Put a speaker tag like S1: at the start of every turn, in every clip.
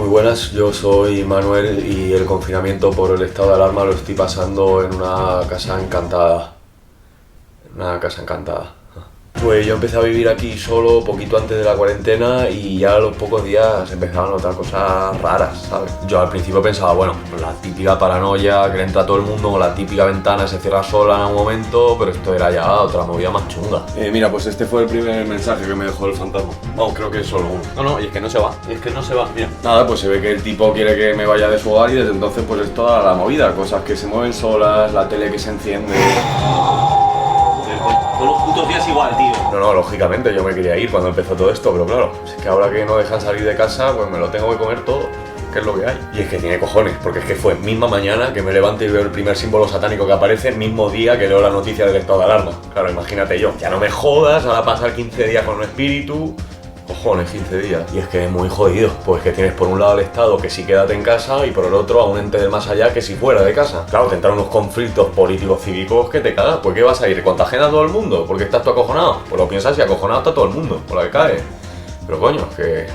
S1: Muy buenas, yo soy Manuel y el confinamiento por el estado de alarma lo estoy pasando en una casa encantada. Pues yo empecé a vivir aquí solo poquito antes de la cuarentena y ya a los pocos días empezaba a notar cosas raras, ¿sabes? Yo al principio pensaba, bueno, la típica paranoia que le entra a todo el mundo, o la típica ventana se cierra sola en un momento, pero esto era ya otra movida más chunga.
S2: Mira, pues este fue el primer mensaje que me dejó el fantasma. Vamos, creo que es solo uno.
S3: No, y es que no se va, mira.
S2: Nada, pues se ve que el tipo quiere que me vaya de su hogar y desde entonces pues es toda la movida, cosas que se mueven solas, la tele que se enciende.
S3: Todos los putos días igual, tío.
S1: No, lógicamente yo me quería ir cuando empezó todo esto, pero claro, es que ahora que no dejan salir de casa, pues me lo tengo que comer todo, que es lo que hay. Y es que tiene cojones, porque es que fue misma mañana que me levanto y veo el primer símbolo satánico que aparece, mismo día que leo la noticia del estado de alarma. Claro, imagínate yo, ya no me jodas, ahora pasar 15 días con un espíritu. Cojones, 15 días. Y es que es muy jodido, pues que tienes por un lado al Estado que sí quédate en casa y por el otro a un ente del más allá que sí fuera de casa. Claro, te entran unos conflictos políticos cívicos que te cagas. ¿Pues qué vas a ir? ¿Contagiando a todo el mundo? ¿Porque estás tú acojonado? Pues lo piensas y acojonado está todo el mundo, por la que cae. Pero coño, que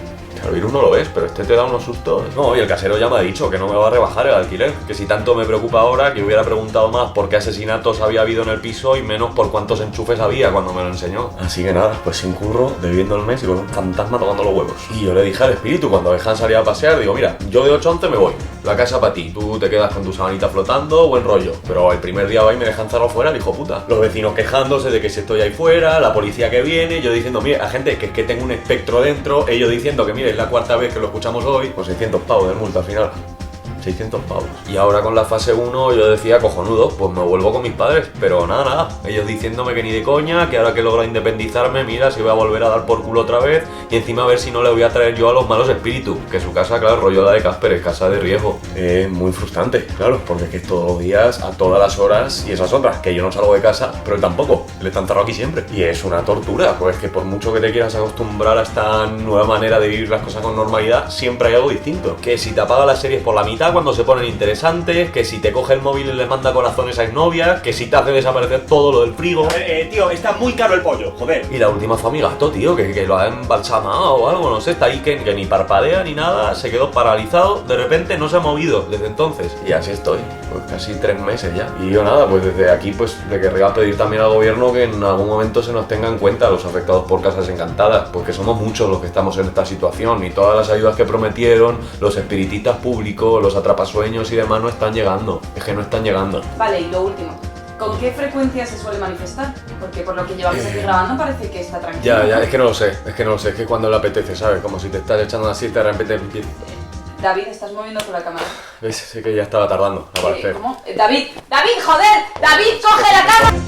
S1: el virus no lo ves, pero este te da unos sustos. No, y el casero ya me ha dicho que no me va a rebajar el alquiler, que si tanto me preocupa ahora que hubiera preguntado más por qué asesinatos había habido en el piso y menos por cuántos enchufes había cuando me lo enseñó. Así que nada, pues sin curro, debiendo el mes y con un fantasma tocando los huevos. Y yo le dije al espíritu cuando dejan salir a pasear, digo, mira, yo de 8 a 11 me voy, la casa para ti, tú te quedas con tu sabanita flotando, buen rollo. Pero el primer día va y me dejan cerrado fuera, el hijo puta. Los vecinos quejándose de que si estoy ahí fuera, la policía que viene, yo diciendo, mire, gente, que es que tengo un espectro dentro, ellos diciendo que mire, es la cuarta vez que lo escuchamos hoy, pues 600 pavos de multa al final. 600 pavos. Y ahora con la fase 1 yo decía, cojonudo, pues me vuelvo con mis padres, pero nada, ellos diciéndome que ni de coña, que ahora que logro independizarme, mira, si voy a volver a dar por culo otra vez, y encima a ver si no le voy a traer yo a los malos espíritus, que su casa, claro, rollo la de Casper, es casa de riesgo. Es muy frustrante, claro, porque es que todos los días, a todas las horas, y esas otras, que yo no salgo de casa, pero él tampoco, él está encerrado aquí siempre. Y es una tortura, pues es que por mucho que te quieras acostumbrar a esta nueva manera de vivir las cosas con normalidad, siempre hay algo distinto. Que si te apaga las series por la mitad cuando se ponen interesantes, que si te coge el móvil y le manda corazones a exnovias, que si te hace desaparecer todo lo del frigo.
S3: Tío, está muy caro el pollo, joder.
S1: Y la última fue mi gato, tío, que lo ha embalsamado o algo, no sé, está ahí que ni parpadea ni nada, se quedó paralizado, de repente no se ha movido desde entonces. Y así estoy, pues casi 3 meses ya. Y yo nada, pues desde aquí pues le querría pedir también al gobierno que en algún momento se nos tenga en cuenta los afectados por casas encantadas, porque somos muchos los que estamos en esta situación y todas las ayudas que prometieron, los espiritistas públicos, los atrapasueños y demás no están llegando, es que no están llegando.
S4: Vale, y lo último, ¿con qué frecuencia se suele manifestar? Porque por lo que llevamos aquí grabando parece que está tranquilo.
S1: Ya, es que no lo sé, es que cuando le apetece, ¿sabes? Como si te estás echando una siesta y de repente empieza...
S4: David, estás moviendo con la cámara.
S1: ¿Ves? Sé que ya estaba tardando a aparecer.
S4: ¿Cómo? David, joder, David, coge la cámara.